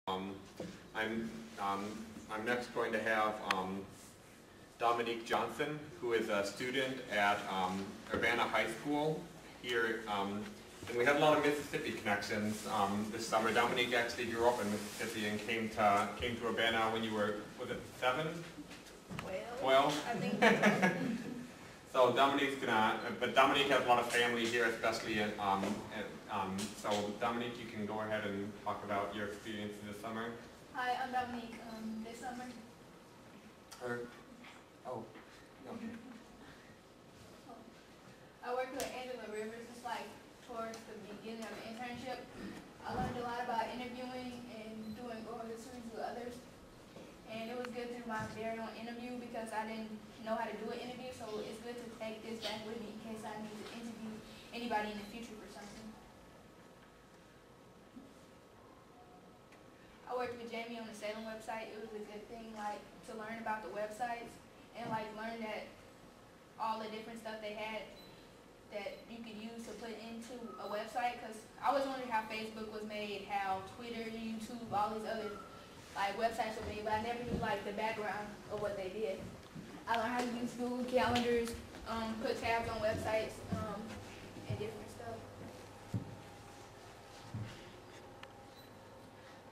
I'm next going to have Dominique Johnson, who is a student at Urbana High School here, and we have a lot of Mississippi connections this summer. Dominique actually grew up in Mississippi and came to Urbana when you were, was it 7? 12? I think so. Dominique's gonna, but Dominique has a lot of family here, especially in, so Dominique, you can go ahead and talk about your experience this summer. Hi, I'm Dominique. This summer. I worked with Angela Rivers. It's like towards the beginning of the internship. I learned a lot about interviewing and doing oral histories with others. And it was good through my very own interview because I didn't know how to do an interview, so it's good to take this back with me in case I need to interview anybody in the future for something. I worked with Jaime on the Salem website. It was a good thing, like, to learn about the websites and like learn that all the different stuff they had that you could use to put into a website. Because I was wondering how Facebook was made, how Twitter, YouTube, all these other like websites were made, but I never knew like the background of what they did. I learned how to use Google calendars, put tabs on websites, and different stuff.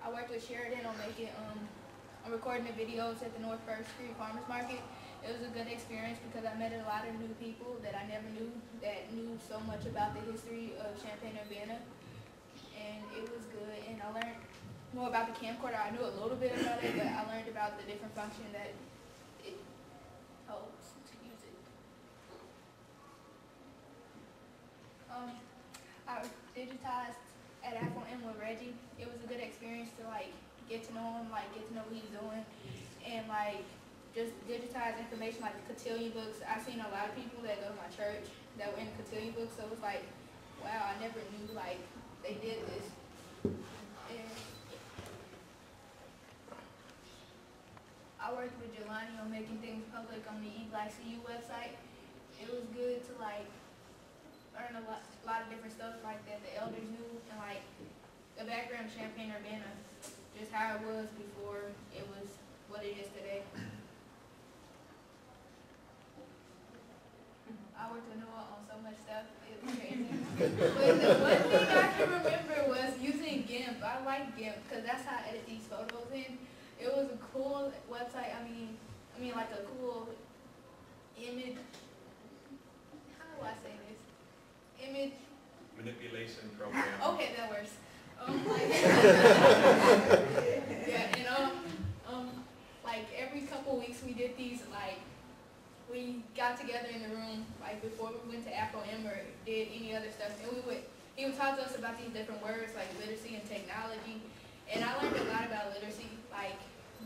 I worked with Sherodyn on making, on recording the videos at the North First Street Farmers Market. It was a good experience because I met a lot of new people that I never knew that knew so much about the history of Champaign-Urbana, and it was good. And I learned more about the camcorder. I knew a little bit about it, but I learned about the different function that it helps to use it. I digitized at FOM with Reggie. It was a good experience to like get to know him, like get to know what he's doing, and like just digitize information like the cotillion books. I've seen a lot of people that go to my church that were in the cotillion books, so it was like, wow, I never knew like they did this. And I worked with Jelani on making things public on the eBlackCU website. It was good to like learn a lot of different stuff like that the elders knew, and like the background of Champaign-Urbana, just how it was before it was what it is today. I worked with Noah on so much stuff, it was crazy. But the one thing I can remember was using GIMP. I like GIMP because that's how I edit these photos in. It was a cool website. I mean like a cool image. How do I say this? Image manipulation program. Okay, that works. Yeah, and like every couple weeks we did these, like we got together in the room like before we went to FOM or did any other stuff, and he would talk to us about these different words like literacy and technology. And I learned a lot about literacy, like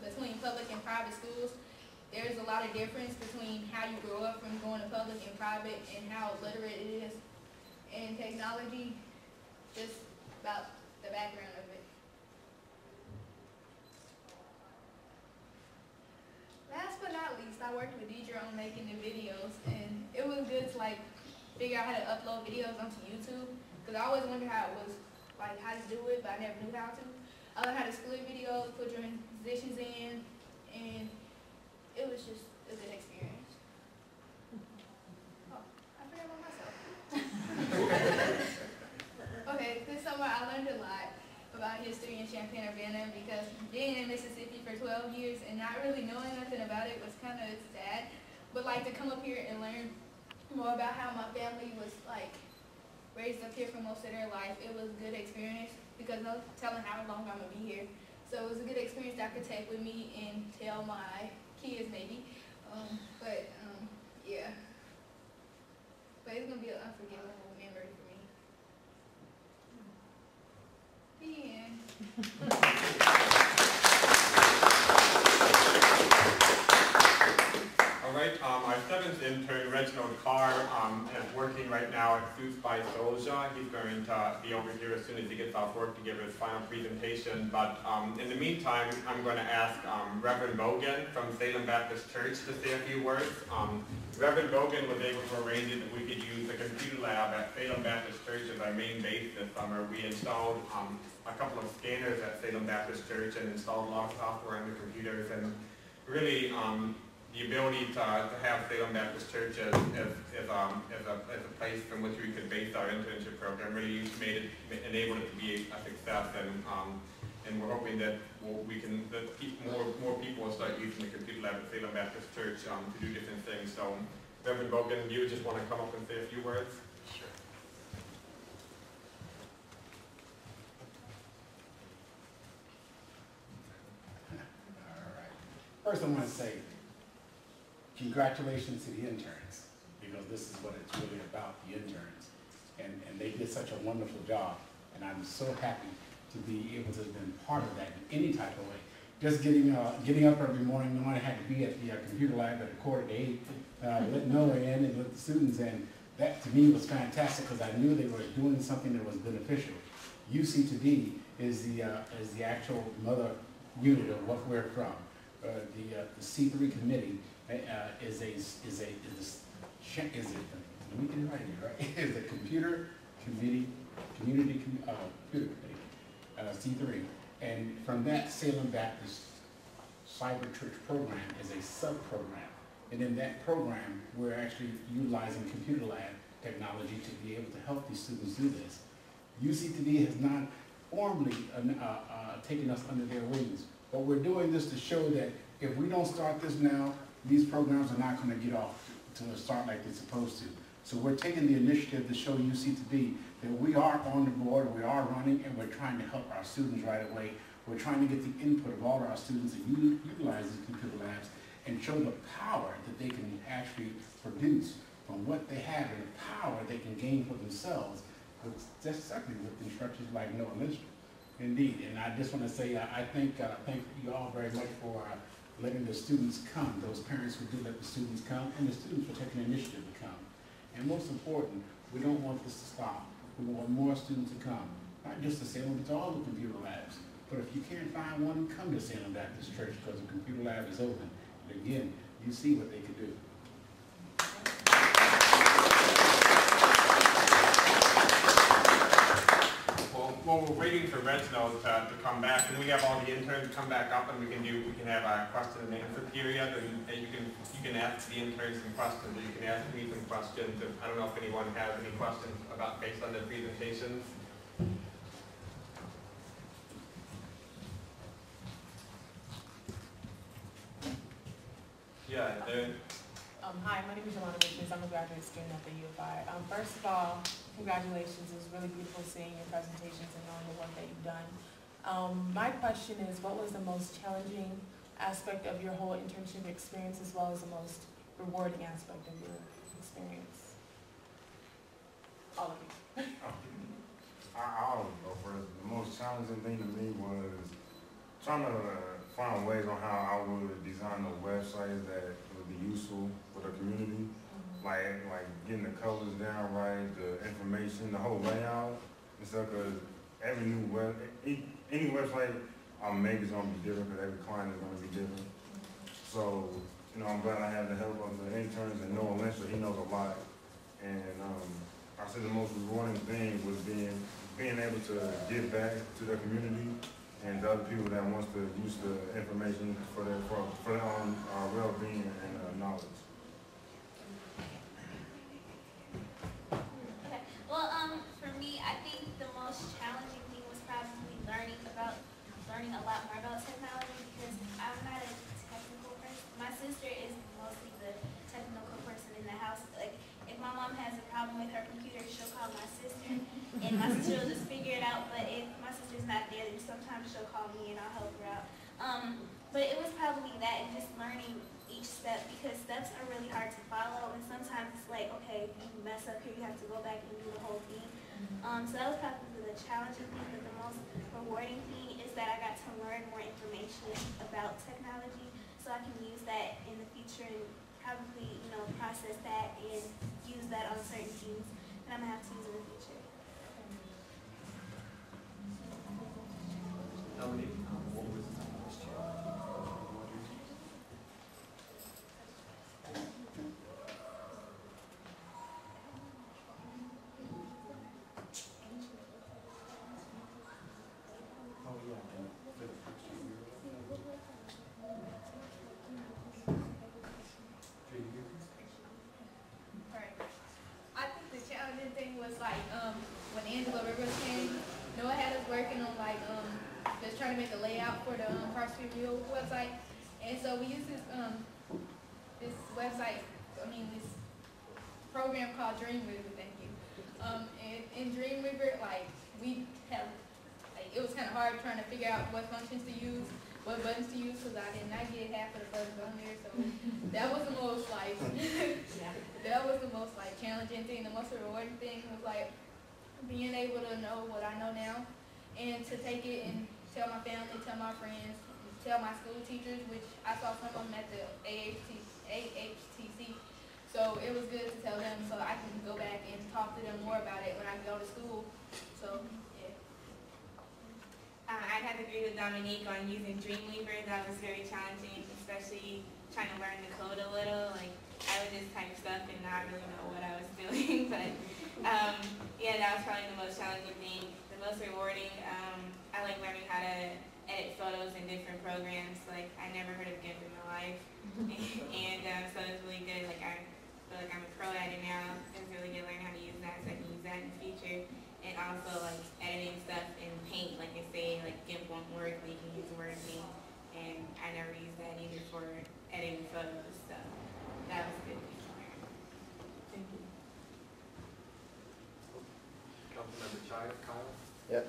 between public and private schools. There's a lot of difference between how you grow up from going to public and private and how literate it is. And technology, just about the background of it. Last but not least, I worked with Deidre on making the videos, and it was good to like figure out how to upload videos onto YouTube, because I always wondered how it was, like how to do it, but I never knew how to. I learned how to split videos, put your transitions in, and it was just a good experience. Oh, I forgot about myself. Okay, this summer I learned a lot about history in Champaign-Urbana because being in Mississippi for 12 years and not really knowing nothing about it was kind of sad. But like to come up here and learn more about how my family was like raised up here for most of their life, it was a good experience because no telling how long I'm gonna be here. So it was a good experience that I could take with me and tell my kids maybe. Yeah. But it's gonna be an unforgettable memory for me. The end. All right, our 7th intern, Reginald Carr, is working working right now at Suits by Soldier. He's going to be over here as soon as he gets off work to give his final presentation. But in the meantime, I'm going to ask Reverend Bogan from Salem Baptist Church to say a few words. Reverend Bogan was able to arrange it that we could use the computer lab at Salem Baptist Church as our main base this summer. We installed a couple of scanners at Salem Baptist Church and installed a lot of software on the computers, and really the ability to have Salem Baptist Church as a place from which we could base our internship program really enabled it to be a success, and we're hoping that more people will start using the computer lab at Salem Baptist Church to do different things. So, Reverend Bogan, do you just want to come up and say a few words? Sure. All right. First, I want to say congratulations to the interns, because this is what it's really about, the interns. And they did such a wonderful job, and I'm so happy to be able to have been part of that in any type of way. Just getting up every morning, knowing I had to be at the computer lab at 7:45, let Noah in and let the students in. That to me was fantastic, because I knew they were doing something that was beneficial. UC2D is the actual mother unit of what we're from. The C3 committee is the computer committee, community computer committee, C3, and from that Salem Baptist Cyber Church program is a sub-program, and in that program we're actually utilizing computer lab technology to be able to help these students do this. UC2D has not formally taken us under their wings, but we're doing this to show that if we don't start this now, these programs are not going to get off to start like they're supposed to. So we're taking the initiative to show UC2D that we are on the board, we are running, and we're trying to help our students right away. We're trying to get the input of all of our students and utilize these computer labs and show the power that they can actually produce from what they have and the power they can gain for themselves, just certainly with instructors like Noah Lenstra. Indeed, and I just want to say I thank you all very much for letting the students come, those parents who do let the students come, and the students for taking the initiative to come. And most important, we don't want this to stop. We want more students to come, not just to Salem, but to all the computer labs. But if you can't find one, come to Salem Baptist Church, because the computer lab is open. And again, you see what they can do. Well, we're waiting for Reginald to come back, and we have all the interns come back up, and we can have a question and answer period, and you can ask the interns some questions, or you can ask me some questions. I don't know if anyone has any questions based on their presentations. Yeah. Hi, my name is Jelani. I'm a graduate student at the U of I. First of all, congratulations. It was really beautiful seeing your presentations and knowing the work that you've done. My question is, what was the most challenging aspect of your whole internship experience, as well as the most rewarding aspect of your experience? All of you. I'll go first. The most challenging thing to me was trying to find ways on how I would design the websites that would be useful for the community. Like getting the colors down right, the information, the whole layout and stuff, because every new any website I make is going to be different, because every client is going to be different. So, I'm glad I have the help of the interns and Noah Lenstra. He knows a lot. And I said the most rewarding thing was being able to give back to the community and the other people that wants to use the information for their own well-being and knowledge. Okay. Well, for me, I think the most challenging thing was probably learning a lot more about technology, because I'm not a technical person. My sister is mostly the technical person in the house. Like, if my mom has a problem with her computer, she'll call my sister, and my sister will just figure it out. But if my sister's not there, then sometimes she'll call me and I'll help her out. But it was probably that, and just learning each step, because steps are really hard to follow, and sometimes it's like, okay, you mess up here, you have to go back and do the whole thing. So that was probably the challenging thing, but the most rewarding thing is that I got to learn more information about technology, so I can use that in the future and probably, process that and use that on certain things. and I'm gonna have to use it in the future. Dominique, what was the most challenging? Oh, yeah. For the first year. Right. I think the challenging thing was like when Angela Rivers came, Noah had us working on like just trying to make a layout for the CrossFit Real website, and so we used this website. I mean this program called Dreamweaver. Thank you. And in Dreamweaver, like we have, like it was kind of hard trying to figure out what functions to use, what buttons to use, because I did not get half of the buttons on there. So that was the most like that was the most like challenging thing. The most rewarding thing was like being able to know what I know now, and to take it and tell my family, tell my friends, tell my school teachers, which I saw some of them at the AHTC. So it was good to tell them so I can go back and talk to them more about it when I go to school. So, yeah. I'd have to agree with Dominique on using Dreamweaver. That was very challenging, especially trying to learn the code a little. Like, I would just type stuff and not really know what I was doing. But, yeah, that was probably the most challenging thing. The most rewarding, I like learning how to edit photos in different programs. Like, I never heard of GIMP in my life. And so it's really good. Like, I feel like I'm a pro at it now. It's really good learning how to use that, so I can use that in the future. And also like editing stuff in Paint, like I say, like GIMP won't work, but you can use Word Paint. And I never used that either for editing photos, so that was good to learn. Thank you. Councilmember Kyle? Yep.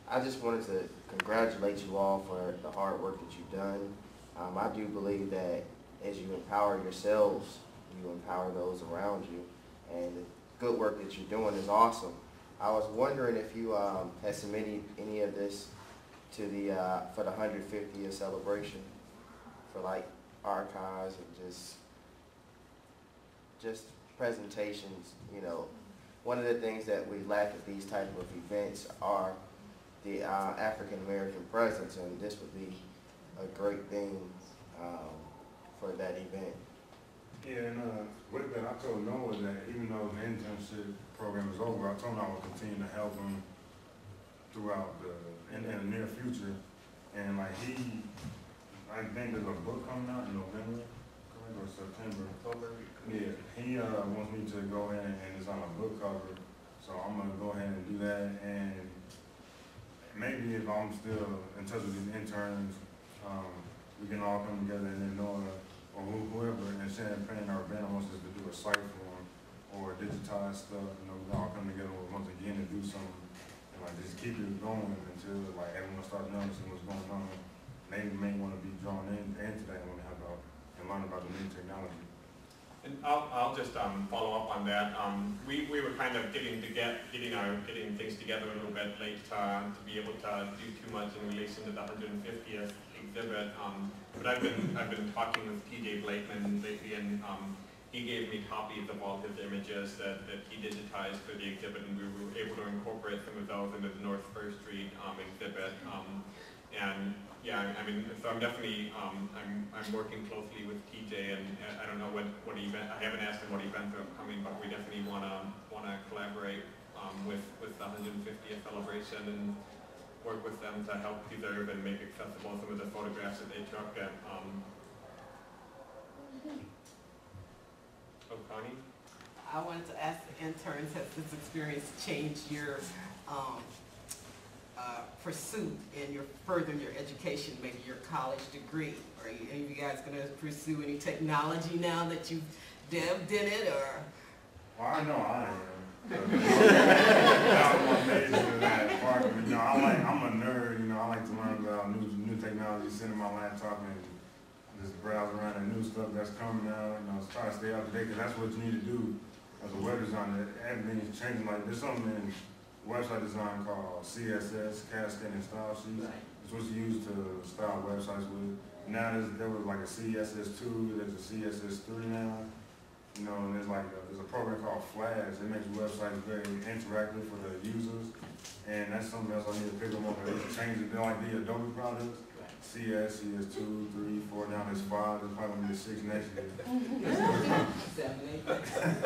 I just wanted to congratulate you all for the hard work that you've done. I do believe that as you empower yourselves, you empower those around you, and the good work that you're doing is awesome. I was wondering if you had submitted any of this to the for the 150th celebration, for like archives and just presentations. You know, one of the things that we lack at these type of events are the African American presence, and this would be a great thing for that event. Yeah, and with that, I told Noah that even though the internship program is over, I told him I would continue to help him throughout in the near future. And like I think there's a book coming out in November, correct, or September. Yeah, he wants me to go ahead and it's on a book cover, so I'm gonna go ahead and do that. And maybe if I'm still in touch with these interns, we can all come together and then Noah or whoever in Champaign-Urbana wants us to do a site for them or digitize stuff, you know, we all come together once again and do something and like just keep it going until like everyone starts noticing what's going on. They may want to be drawn into that when they have about and learn about the new technology. And I'll just follow up on that. We were kind of getting things together a little bit late to be able to do too much in relation to the 150th exhibit. But I've been talking with PJ Blakeman lately, and he gave me copies of all his images that he digitized for the exhibit, and we were able to incorporate some of those into the North First Street exhibit. And yeah, I mean, so I'm definitely I'm working closely with PJ, and I don't know what event, I haven't asked him what events are upcoming, but we definitely want to collaborate with the 150th celebration and work with them to help preserve and make accessible some of the photographs that they took. And Connie? I wanted to ask the interns, has this experience changed your pursuit and your furthering your education, maybe your college degree? Are you guys going to pursue any technology now that you've delved in it, or? Well, I know I am. I'm amazed in that part. You know, I'm a nerd. You know, I like to learn about new technology, sit in my laptop and just browse around the new stuff that's coming out. You know, try to stay up to date, because that's what you need to do as a web designer. Everything is changing. Like there's something in website design called CSS, cascading style sheets. Right. It's what you use to style websites with. Now there was like a CSS2, there's a CSS3 now. You know, and there's a program called Flash. It makes websites very interactive for the users. And that's something else I need to pick up on. They change it. They're like the Adobe products. CS, CS 2, 3, 4, now there's 5. There's probably gonna be 6 next year. 7, 8.